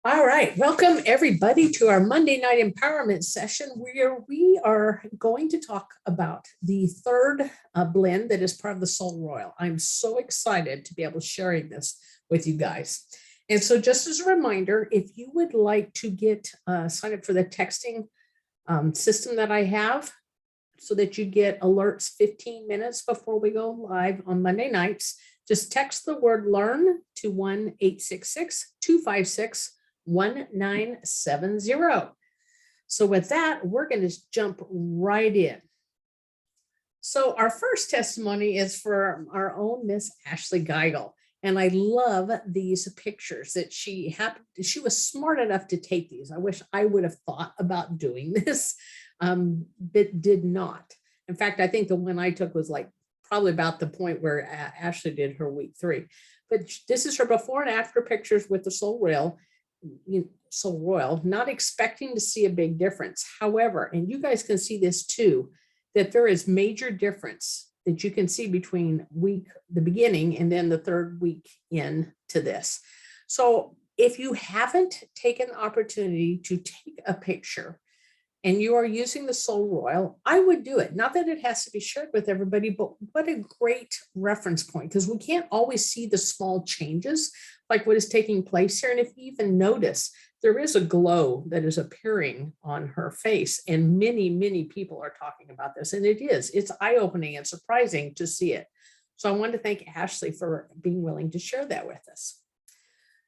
All right, welcome everybody to our Monday night empowerment session where we are going to talk about the third blend that is part of the SolleRoyal. I'm so excited to be able to share this with you guys. And so just as a reminder, if you would like to get signed up for the texting system that I have so that you get alerts 15 minutes before we go live on Monday nights, just text the word learn to 1-866-256 1970. So with that, we're going to jump right in. So our first testimony is for our own Miss Ashley Geigel. And I love these pictures that she was smart enough to take these. I wish I would have thought about doing this, but did not. In fact, I think the one I took was like probably about the point where Ashley did her week 3. But this is her before and after pictures with the SolleRoyal, not expecting to see a big difference. However, and you guys can see this too, that there is major difference that you can see between the beginning and then the third week into this. So if you haven't taken the opportunity to take a picture and you are using the SolleRoyal, I would do it. Not that it has to be shared with everybody, but what a great reference point, because we can't always see the small changes like what is taking place here. And if you even notice, there is a glow that is appearing on her face, and many, many people are talking about this, and it's eye-opening and surprising to see it. So I want to thank Ashley for being willing to share that with us.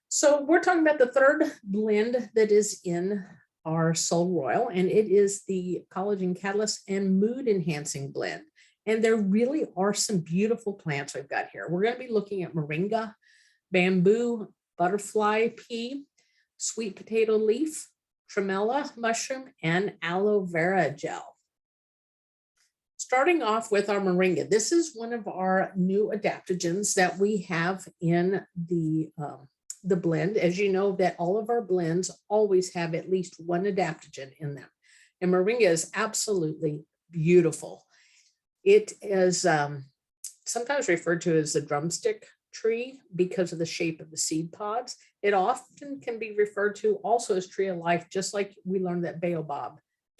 So we're talking about the third blend that is in our SolleRoyal, and it is the Collagen Catalyst and Mood Enhancing Blend. And there really are some beautiful plants we've got here. We're going to be looking at moringa, bamboo, butterfly pea, sweet potato leaf, tremella mushroom, and aloe vera gel. Starting off with our moringa, this is one of our new adaptogens that we have in the blend. As you know, that all of our blends always have at least one adaptogen in them. And moringa is absolutely beautiful. It is sometimes referred to as the drumstick tree because of the shape of the seed pods. It often can be referred to also as tree of life, just like we learned that baobab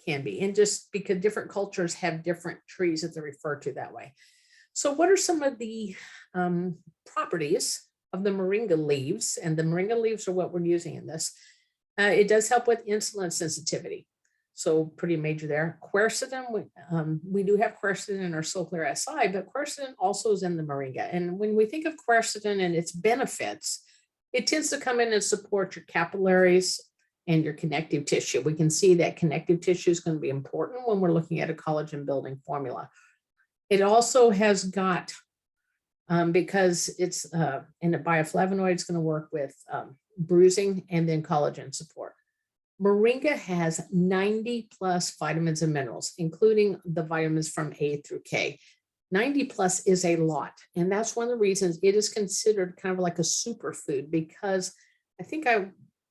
can be. And just because different cultures have different trees that they're referred to that way. So what are some of the properties of the moringa leaves? And the moringa leaves are what we're using in this. It does help with insulin sensitivity. So pretty major there. Quercetin, we do have quercetin in our SolleClear SI, but quercetin also is in the moringa. And when we think of quercetin and its benefits, it tends to come in and support your capillaries and your connective tissue. We can see that connective tissue is going to be important when we're looking at a collagen building formula. It also has got, because it's in a bioflavonoid, it's going to work with bruising and then collagen support. Moringa has 90 plus vitamins and minerals, including the vitamins from A through K. 90 plus is a lot. And that's one of the reasons it is considered kind of like a superfood, because I think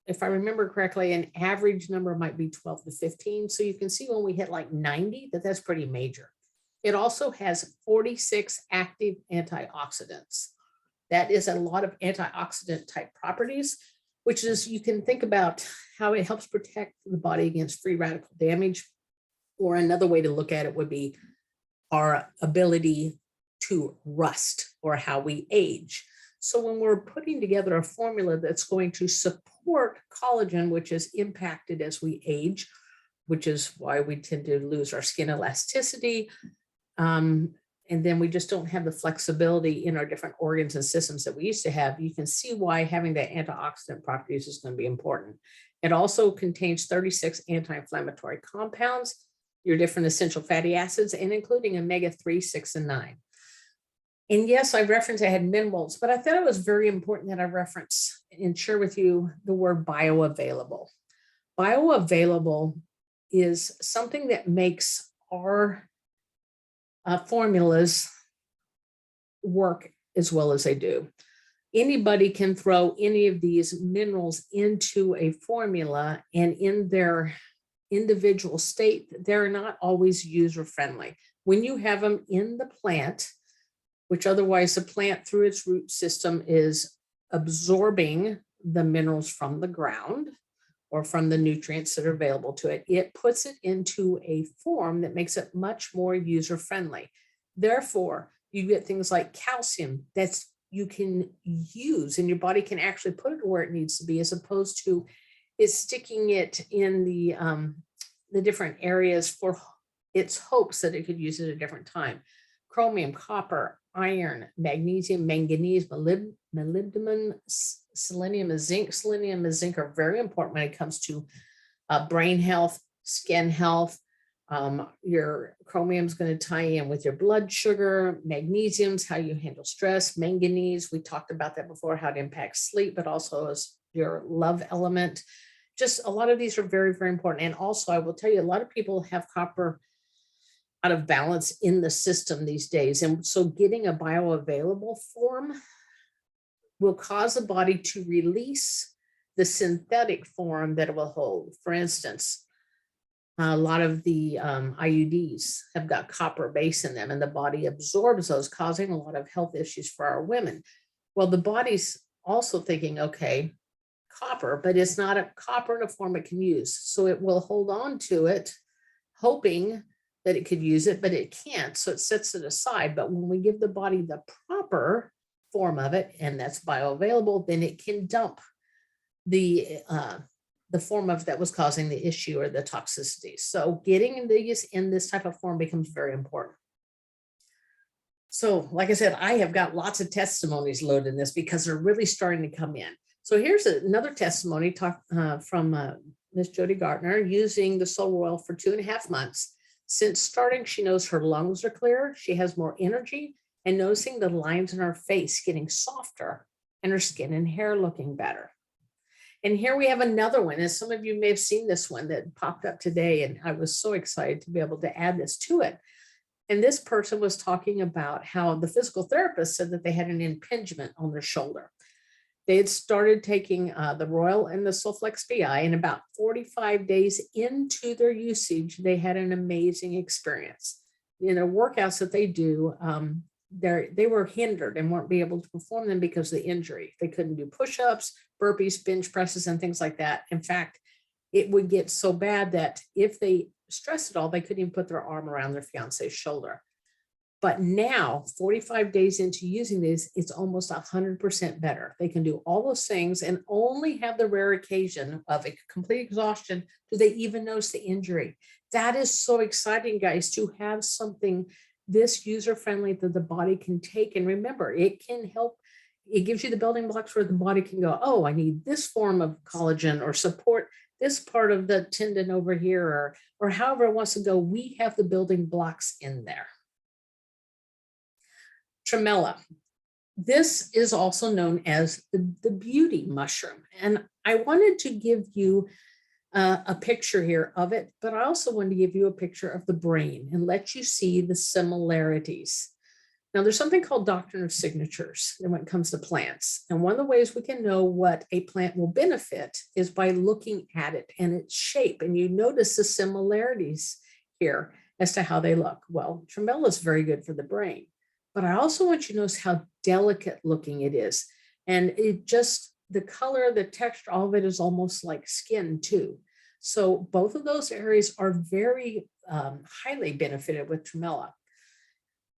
if I remember correctly, an average number might be 12 to 15. So you can see when we hit like 90, that's pretty major. It also has 46 active antioxidants. That is a lot of antioxidant type properties, which is, you can think about how it helps protect the body against free radical damage. Or another way to look at it would be our ability to rust, or how we age. So when we're putting together a formula that's going to support collagen, which is impacted as we age, which is why we tend to lose our skin elasticity, and then we just don't have the flexibility in our different organs and systems that we used to have, you can see why having the antioxidant properties is going to be important. It also contains 36 anti-inflammatory compounds, your different essential fatty acids, and including omega-3, 6, and 9. And yes, I referenced I had minerals, but I thought it was very important that I reference and share with you the word bioavailable. Bioavailable is something that makes our formulas work as well as they do. Anybody can throw any of these minerals into a formula, and in their individual state, they're not always user friendly. When you have them in the plant, which otherwise the plant through its root system is absorbing the minerals from the ground or from the nutrients that are available to it. It puts it into a form that makes it much more user-friendly. Therefore, you get things like calcium that's you can use and your body can actually put it where it needs to be, as opposed to is sticking it in the different areas for its hopes that it could use at a different time. Chromium, copper, iron, magnesium, manganese, molybdenum, selenium and zinc. Selenium and zinc are very important when it comes to brain health, skin health. Your chromium is going to tie in with your blood sugar. Magnesium's how you handle stress. Manganese, we talked about that before, how it impacts sleep, but also as your love element. Just a lot of these are very, very important. And also, I will tell you, a lot of people have copper out of balance in the system these days. And so getting a bioavailable form will cause the body to release the synthetic form that it will hold. For instance, a lot of the IUDs have got copper base in them, and the body absorbs those, causing a lot of health issues for our women. Well, the body's also thinking, okay, copper, but it's not a copper in a form it can use. So it will hold on to it, hoping that it could use it, but it can't. So it sets it aside. But when we give the body the proper form of it, and that's bioavailable, then it can dump the form of that was causing the issue or the toxicity. So getting these in this type of form becomes very important. So like I said, I have got lots of testimonies loaded in this because they're really starting to come in. So here's another testimony from Miss Jody Gartner, using the SolleRoyal for 2.5 months. Since starting, she knows her lungs are clear, she has more energy, and noticing the lines in her face getting softer and her skin and hair looking better. And here we have another one, and some of you may have seen this one that popped up today, and I was so excited to be able to add this to it. And this person was talking about how the physical therapist said that they had an impingement on their shoulder. They had started taking the Royal and the Solflex BI, and about 45 days into their usage, they had an amazing experience. In their workouts that they do, they were hindered and weren't be able to perform them because of the injury. They couldn't do push-ups, burpees, bench presses, and things like that. In fact, it would get so bad that if they stressed at all, they couldn't even put their arm around their fiance's shoulder. But now, 45 days into using these, it's almost 100% better. They can do all those things and only have the rare occasion of a complete exhaustion do they even notice the injury. That is so exciting, guys, to have something this user-friendly that the body can take. And remember, it can help. It gives you the building blocks where the body can go, oh, I need this form of collagen or support this part of the tendon over here, or however it wants to go. We have the building blocks in there. Tremella. This is also known as the beauty mushroom. And I wanted to give you a picture here of it, but I also wanted to give you a picture of the brain and let you see the similarities. Now, there's something called doctrine of signatures when it comes to plants. And one of the ways we can know what a plant will benefit is by looking at it and its shape. And you notice the similarities here as to how they look. Well, tremella is very good for the brain. But I also want you to notice how delicate looking it is. And it just, the color, the texture, all of it is almost like skin too. So both of those areas are very highly benefited with tremella.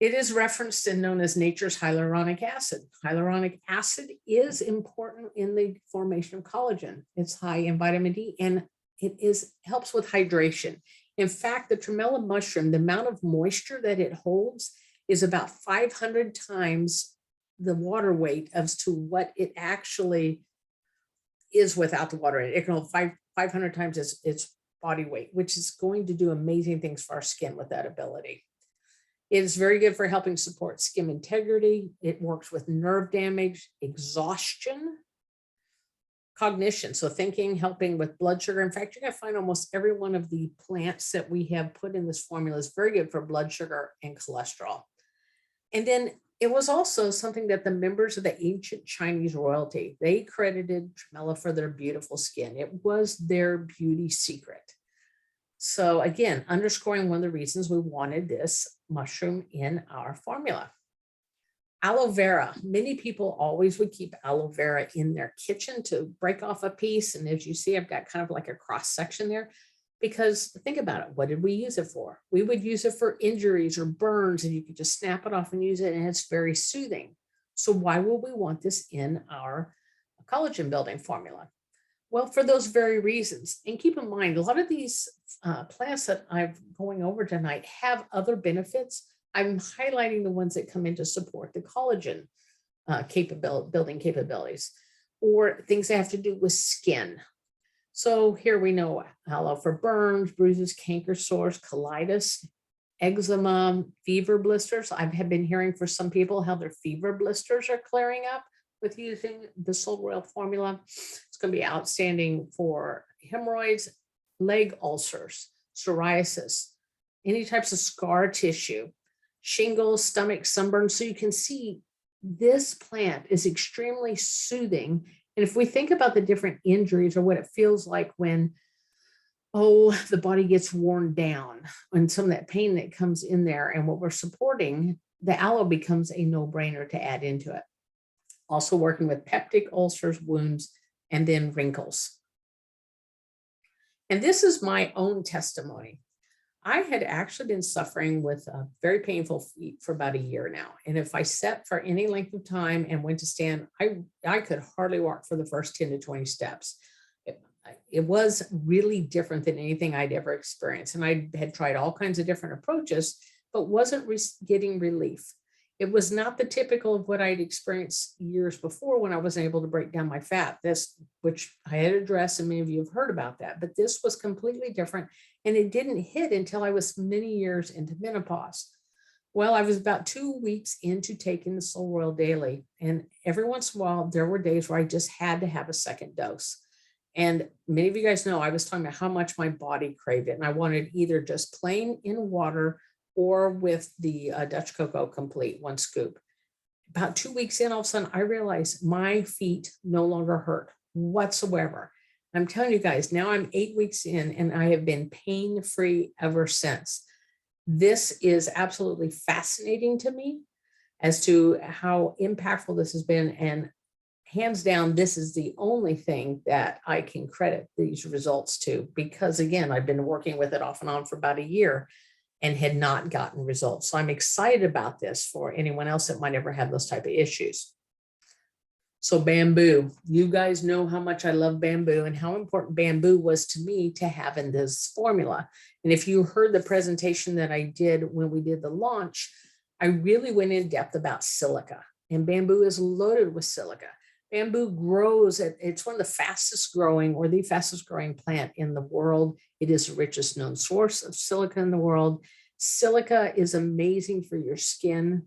It is referenced and known as nature's hyaluronic acid. Hyaluronic acid is important in the formation of collagen. It's high in vitamin D, and it helps with hydration. In fact, the tremella mushroom, the amount of moisture that it holds is about 500 times the water weight as to what it actually is without the water. It can hold 500 times its body weight, which is going to do amazing things for our skin with that ability. It is very good for helping support skin integrity. It works with nerve damage, exhaustion, cognition. So thinking, helping with blood sugar. In fact, you're going to find almost every one of the plants that we have put in this formula is very good for blood sugar and cholesterol. And then it was also something that the members of the ancient Chinese royalty, they credited tremella for their beautiful skin. It was their beauty secret. So again, underscoring one of the reasons we wanted this mushroom in our formula. Aloe vera. Many people always would keep aloe vera in their kitchen to break off a piece. And as you see, I've got kind of like a cross section there, because think about it. What did we use it for? We would use it for injuries or burns, and you could just snap it off and use it, and it's very soothing. So why would we want this in our collagen building formula? Well, for those very reasons. And keep in mind, a lot of these plants that I'm going over tonight have other benefits. I'm highlighting the ones that come in to support the collagen building capabilities, or things that have to do with skin. So here we know aloe for burns, bruises, canker sores, colitis, eczema, fever blisters. I have been hearing for some people how their fever blisters are clearing up with using the SolleRoyal formula. It's going to be outstanding for hemorrhoids, leg ulcers, psoriasis, any types of scar tissue, shingles, stomach, sunburn. So you can see this plant is extremely soothing. And if we think about the different injuries or what it feels like when, the body gets worn down, and some of that pain that comes in there and what we're supporting, the aloe becomes a no-brainer to add into it. Also working with peptic ulcers, wounds, and then wrinkles. And this is my own testimony. I had actually been suffering with very painful feet for about a year now. And if I sat for any length of time and went to stand, I could hardly walk for the first 10 to 20 steps. It was really different than anything I'd ever experienced. And I had tried all kinds of different approaches, but wasn't getting relief. It was not the typical of what I'd experienced years before when I wasn't able to break down my fat, which I had addressed, and many of you have heard about that, but this was completely different. And it didn't hit until I was many years into menopause. Well, I was about 2 weeks into taking the SolleRoyal daily. And every once in a while, there were days where I just had to have a second dose. And many of you guys know I was talking about how much my body craved it. And I wanted either just plain in water or with the Dutch Cocoa Complete, 1 scoop. About 2 weeks in, all of a sudden, I realized my feet no longer hurt whatsoever. I'm telling you guys, now I'm 8 weeks in and I have been pain-free ever since. This is absolutely fascinating to me as to how impactful this has been. And hands down, this is the only thing that I can credit these results to, because again, I've been working with it off and on for about a year and had not gotten results. So I'm excited about this for anyone else that might ever have those type of issues. So bamboo, you guys know how much I love bamboo and how important bamboo was to me to have in this formula. And if you heard the presentation that I did when we did the launch, I really went in depth about silica, and bamboo is loaded with silica. Bamboo grows, it's one of the fastest growing or the fastest growing plant in the world. It is the richest known source of silica in the world. Silica is amazing for your skin.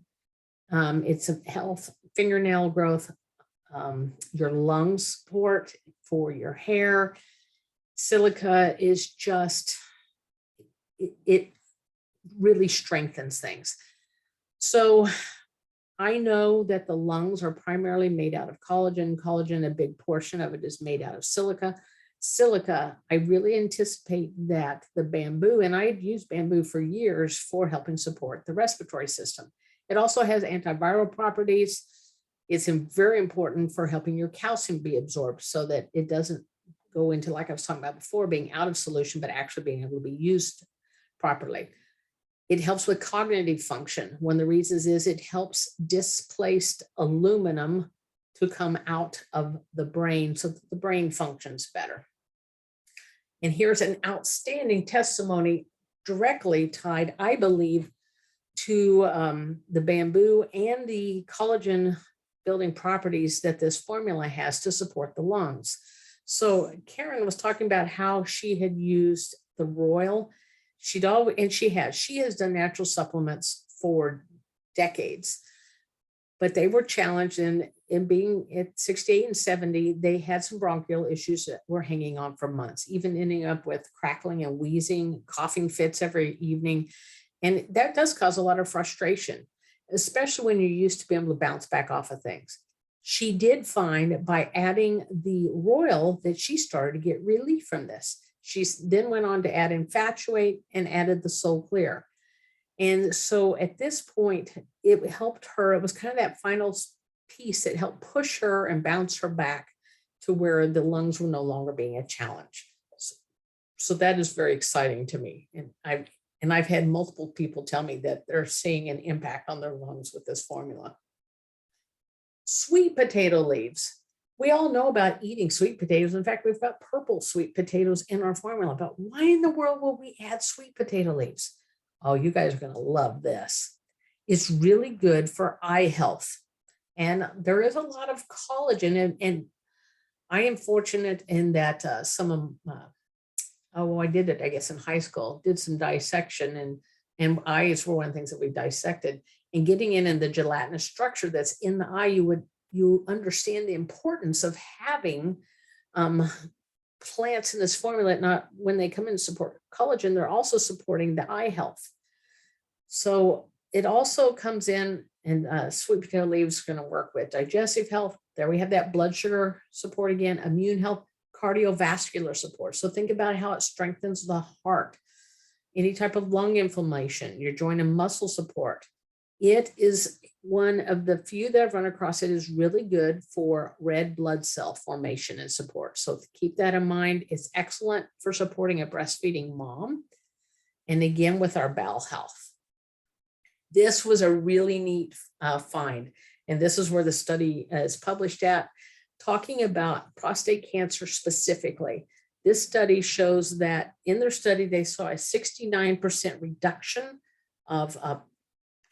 It's a health, fingernail growth, your lung support, for your hair. Silica is just, it really strengthens things. So I know that the lungs are primarily made out of collagen. Collagen, a big portion of it is made out of silica. Silica, I really anticipate that the bamboo, and I've used bamboo for years for helping support the respiratory system. It also has antiviral properties. It's very important for helping your calcium be absorbed so that it doesn't go into, like I was talking about before, being out of solution, but actually being able to be used properly. It helps with cognitive function. One of the reasons is it helps displaced aluminum to come out of the brain so that the brain functions better. And here's an outstanding testimony directly tied, I believe, to the bamboo and the collagen building properties that this formula has to support the lungs. So Karen was talking about how she had used the Royal. She has done natural supplements for decades, but they were challenged in being at 68 and 70, they had some bronchial issues that were hanging on for months, even ending up with crackling and wheezing, coughing fits every evening. And that does cause a lot of frustration, especially when you're used to being able to bounce back off of things. She did find by adding the Royal that she started to get relief from this. She then went on to add Infatuate and added the Soul Clear. And so at this point, it helped her. It was kind of that final piece that helped push her and bounce her back to where the lungs were no longer being a challenge. So that is very exciting to me. And I've had multiple people tell me that they're seeing an impact on their lungs with this formula. Sweet potato leaves. We all know about eating sweet potatoes. In fact, we've got purple sweet potatoes in our formula, but why in the world will we add sweet potato leaves? Oh, you guys are going to love this. It's really good for eye health. And there is a lot of collagen. And I am fortunate in that some of, I did it, I guess, in high school, did some dissection, and eyes were one of the things that we dissected. And getting in the gelatinous structure that's in the eye, you understand the importance of having plants in this formula. Not when they come in to support collagen, they're also supporting the eye health. So it also comes in, and sweet potato leaves are going to work with digestive health. There we have that blood sugar support again, immune health, cardiovascular support. So think about how it strengthens the heart, any type of lung inflammation, your joint and muscle support. It is one of the few that I've run across. It is really good for red blood cell formation and support. So keep that in mind. It's excellent for supporting a breastfeeding mom. And again, with our bowel health. This was a really neat find. And this is where the study is published at, talking about prostate cancer specifically. This study shows that in their study, they saw a 69% reduction of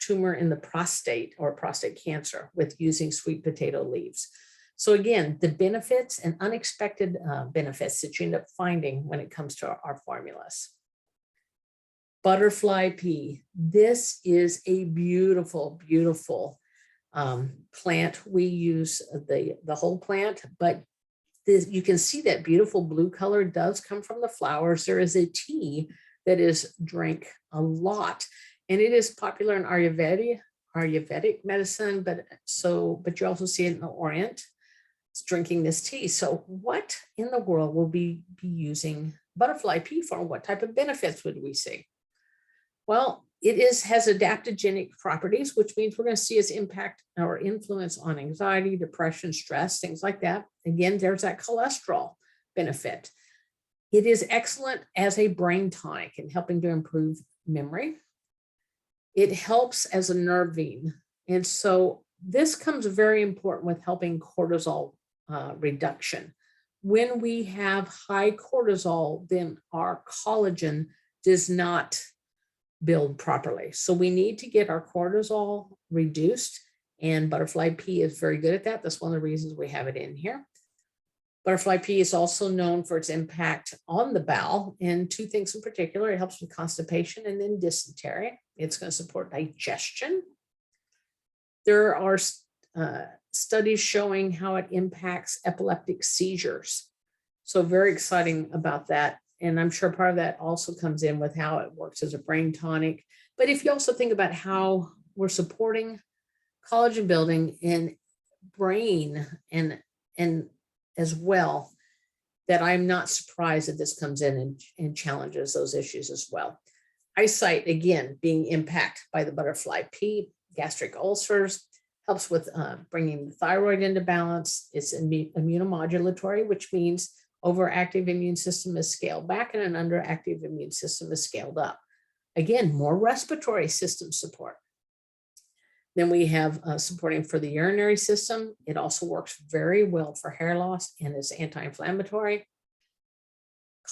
tumor in the prostate or prostate cancer with using sweet potato leaves. So again, the benefits and unexpected benefits that you end up finding when it comes to our formulas. Butterfly pea. This is a beautiful, beautiful plant. We use the whole plant, but you can see that beautiful blue color does come from the flowers. There is a tea that is drank a lot, and it is popular in Ayurvedic medicine, but you also see it in the Orient. It's drinking this tea. So what in the world will we be using butterfly pea for? What type of benefits would we see? Well, it has adaptogenic properties, which means we're going to see its impact or influence on anxiety, depression, stress, things like that. Again, there's that cholesterol benefit. It is excellent as a brain tonic in helping to improve memory. It helps as a nervine. And so this comes very important with helping cortisol reduction. When we have high cortisol, then our collagen does not build properly. So we need to get our cortisol reduced, and butterfly pea is very good at that. That's one of the reasons we have it in here. Butterfly pea is also known for its impact on the bowel, and two things in particular. It helps with constipation and then dysentery. It's going to support digestion. There are studies showing how it impacts epileptic seizures. So very exciting about that. And I'm sure part of that also comes in with how it works as a brain tonic. But if you also think about how we're supporting collagen building in brain and as well, that I'm not surprised that this comes in and challenges those issues as well. Eyesight, again, being impacted by the butterfly pea, gastric ulcers, helps with bringing the thyroid into balance. It's immunomodulatory, which means overactive immune system is scaled back and an underactive immune system is scaled up. Again, more respiratory system support. Then we have supporting for the urinary system. It also works very well for hair loss and is anti-inflammatory.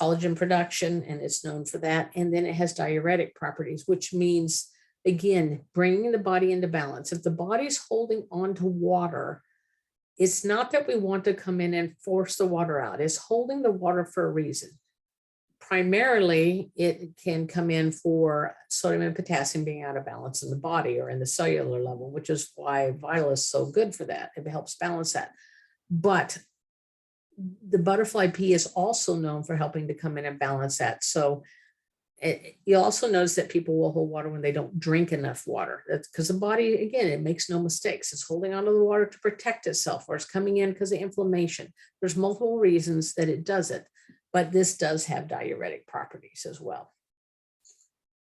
Collagen production, and it's known for that. And then it has diuretic properties, which means, again, bringing the body into balance. If the body's holding on to water, it's not that we want to come in and force the water out. It's holding the water for a reason. Primarily, it can come in for sodium and potassium being out of balance in the body or in the cellular level, which is why Vital is so good for that. It helps balance that. But the butterfly pea is also known for helping to come in and balance that. So you'll also notice that people will hold water when they don't drink enough water. That's because the body, again, it makes no mistakes. It's holding onto the water to protect itself, or it's coming in because of inflammation. There's multiple reasons that it does it, but this does have diuretic properties as well.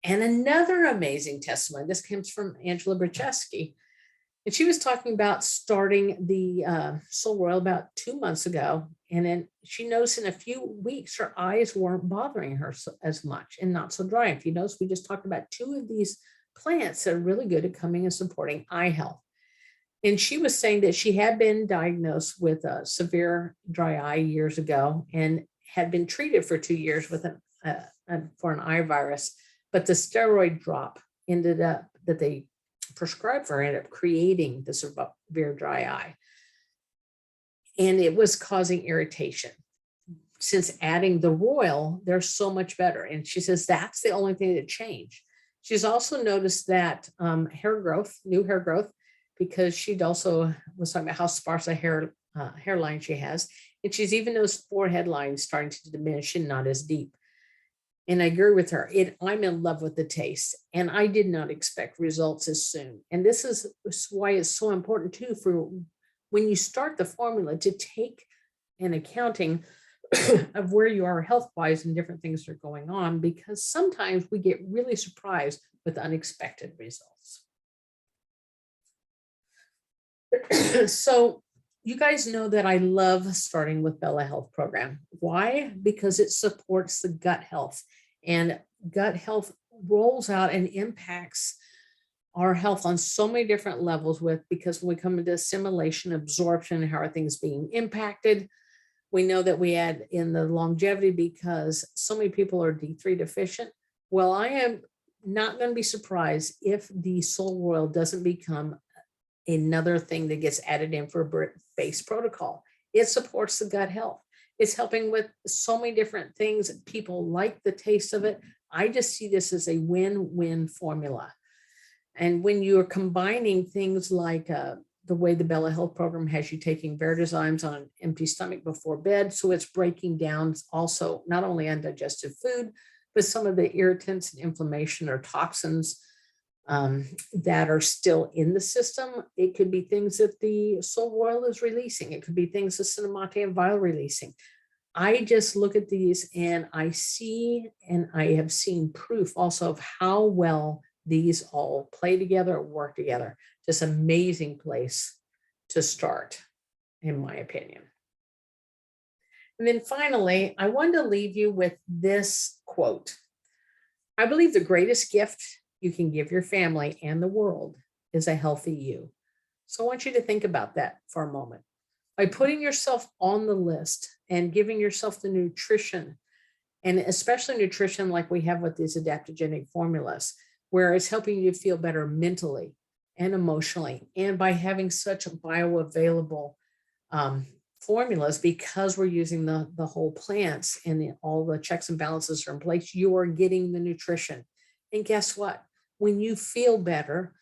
And another amazing testimony, this comes from Angela Brzeski. And she was talking about starting the SolleRoyal about 2 months ago. And then she noticed in a few weeks, her eyes weren't bothering her as much and not so dry. If you notice, we just talked about two of these plants that are really good at coming and supporting eye health. And she was saying that she had been diagnosed with a severe dry eye years ago and had been treated for 2 years with for an eye virus. But the steroid drop ended up that they prescribed for ended up creating the severe dry eye. And it was causing irritation. Since adding the Royal, they're so much better. And she says that's the only thing that changed. She's also noticed that hair growth, new hair growth, because she'd also was talking about how sparse a hairline she has. And she's even noticed forehead lines starting to diminish and not as deep. And I agree with her. I'm in love with the taste, and I did not expect results as soon. And this is why it's so important too for when you start the formula to take an accounting of where you are health-wise and different things that are going on, because sometimes we get really surprised with unexpected results. So you guys know that I love starting with Bella Health program. Why? Because it supports the gut health, and gut health rolls out and impacts our health on so many different levels because when we come into assimilation, absorption, how are things being impacted? We know that we add in the longevity because so many people are D3 deficient. Well, I am not going to be surprised if the SolleRoyal doesn't become another thing that gets added in for a base protocol. It supports the gut health. It's helping with so many different things. People like the taste of it. I just see this as a win-win formula. And when you're combining things like the way the Bella Health program has you taking Vertizymes on an empty stomach before bed, so it's breaking down also not only undigested food, but some of the irritants and inflammation or toxins that are still in the system. It could be things that the SolleRoyal is releasing. It could be things that Cinnamate and Vile releasing. I just look at these and I see, and I have seen proof also of how well these all play together, work together. Just amazing place to start, in my opinion. And then finally, I wanted to leave you with this quote. I believe the greatest gift you can give your family and the world is a healthy you. So I want you to think about that for a moment. By putting yourself on the list and giving yourself the nutrition, and especially nutrition like we have with these adaptogenic formulas, where it's helping you feel better mentally and emotionally, and by having such bioavailable formulas, because we're using the whole plants and all the checks and balances are in place, you are getting the nutrition. And guess what? When you feel better,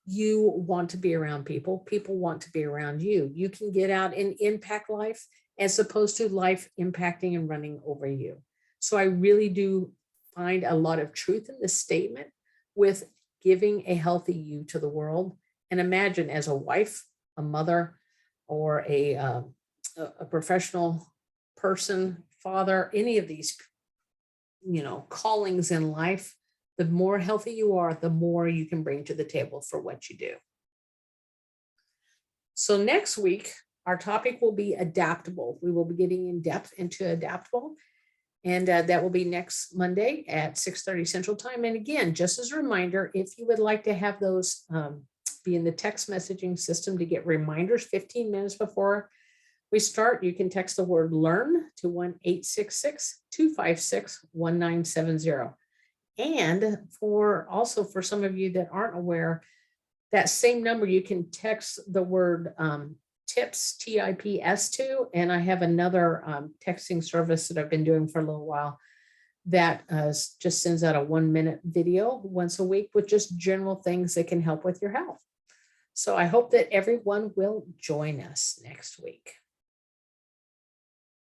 you want to be around people. People want to be around you. You can get out and impact life as opposed to life impacting and running over you. So I really do find a lot of truth in this statement with giving a healthy you to the world. And imagine as a wife, a mother, or a professional person, father, any of these, callings in life, the more healthy you are, the more you can bring to the table for what you do. So next week, our topic will be adaptable. We will be getting in depth into adaptable. And that will be next Monday at 6:30 Central Time. And again, just as a reminder, if you would like to have those be in the text messaging system to get reminders 15 minutes before we start, you can text the word LEARN to 1-866-256-1970. And for some of you that aren't aware, that same number, you can text the word TIPS, TIPS to, and I have another texting service that I've been doing for a little while that just sends out a 1-minute video once a week with just general things that can help with your health. So I hope that everyone will join us next week.